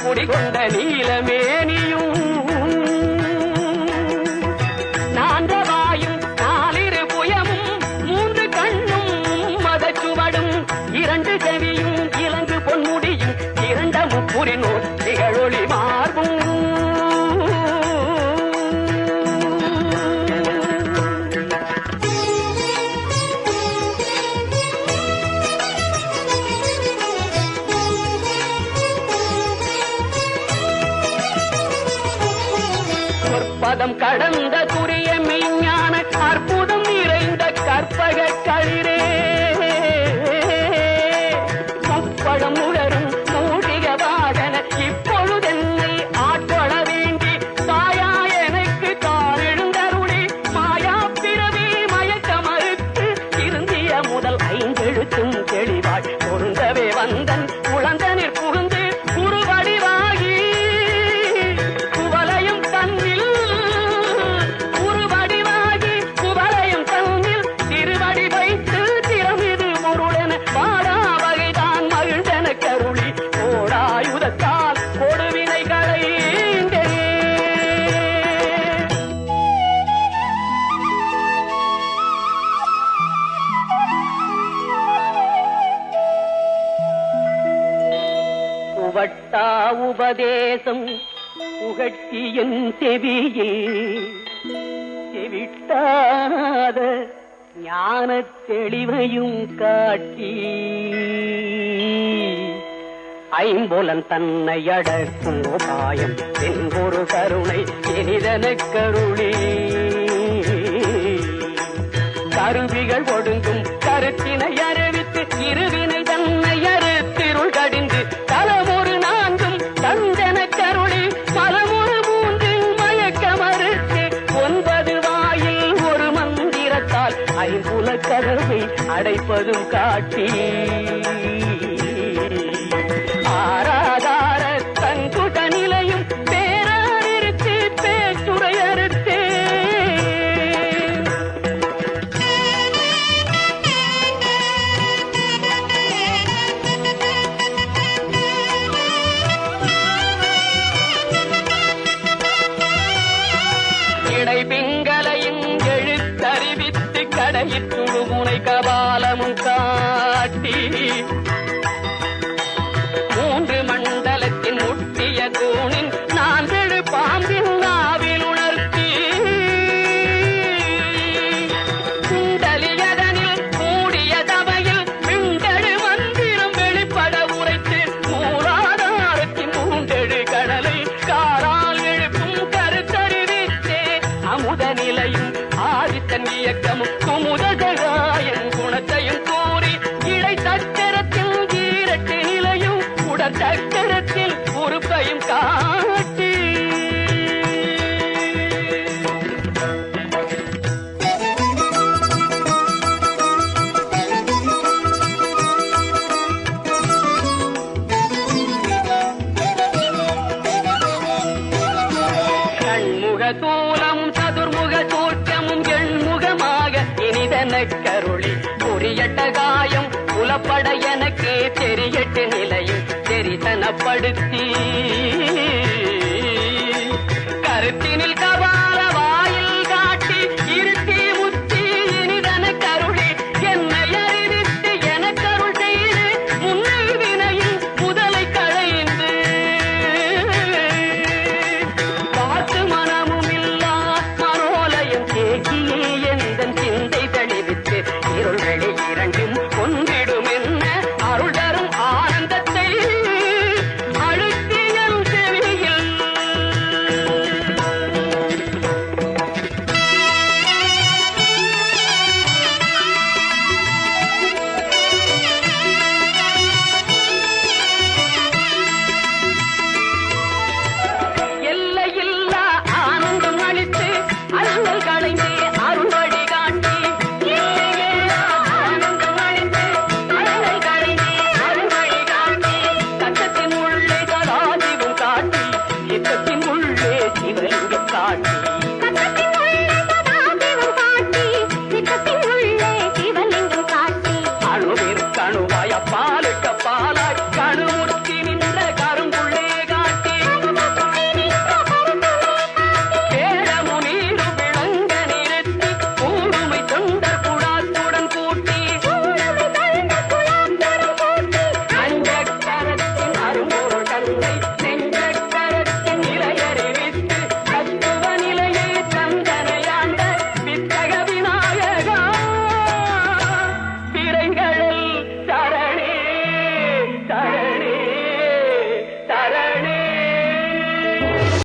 குடிகொண்ட நீலமேனியும் நான்றவாயும் நாலிரு புயமும் மூன்று கண்ணும் மதச்சுவடும் இரண்டு செவியும் இலங்கு பொன்முடியும் இரண்ட முப்புரினோர் திகழொளி மார்பும் பதம் கடந்த துரிய மெய்ஞான அற்புதம் நிறைந்த கற்பக களிரே முப்பழம் உலரும் மூடிக வாகன இப்பொழுதென்னை ஆட்கொள்ள வேண்டி தாயா எனக்கு காரெழுந்தருளி மாயா பிறவி மயக்க மறுத்து இருந்திய முதல் ஐந்தெழுத்தும் தெளிவாய் பொருந்தவே வந்தன் குழந்தனிற் புகுந்து குருவடிவாகி குவலையும் தன்னில் வட்டா உபதேசம் புகட்டி என் செவியில் செவிட்டாத ஞான தெளிவையும் காட்டி ஐம்பொலன் தன்னை அடக்கும் உபாயம் என்பொரு கருணை இனிதன கருளி கருவிகள் ஒடுங்கும் கருத்தினை அறிவித்து இருவினை தன்னை அறுத்திருள் கடிந்து தலமொரு நான்கும் தந்தன கருளி பலமொரு மூன்று மயக்க மறுத்து 9 வாயில் ஒரு மந்திரத்தால் ஐம்புல கதவை அடைப்பதும் காட்டி ஆராதார தங்குட நிலையும் பேரானிருத்து பேச்சுரையறுத்தே பிங்களையும் எழுத்தறிவித்து கடையிற்று முனை கபாலமும் காட்டி 3 மண்டலத்தின் முட்டிய தூணின் 4 பாம்பின் நாவில் உணர்த்தி குண்டலியதனில் கூடிய சபையில் விண்டழு மந்திரம் வெளிப்பட உரைத்து மூலாதாரத்தின் 3 கடலை காரால் எழுப்பும் கருத்தறிவித்தே அமுத நிலையும் ஆதித்தன் இயக்கமும் குமுதகாயன் குணத்தையும் கூறி இடை சக்கரத்தில் ஈரட்டு நிலையும் உடற் சக்கரத்தில் உறுப்பையும் காட்டி கண்முக தூலமும் சதுர்முக சூற்றமும் எண்முகமாக இனிதன கருளி புரியட்ட காயம் புலப்பட எனக்கு தெரியட்டு நிலையும் தெரிசனப்படுத்தி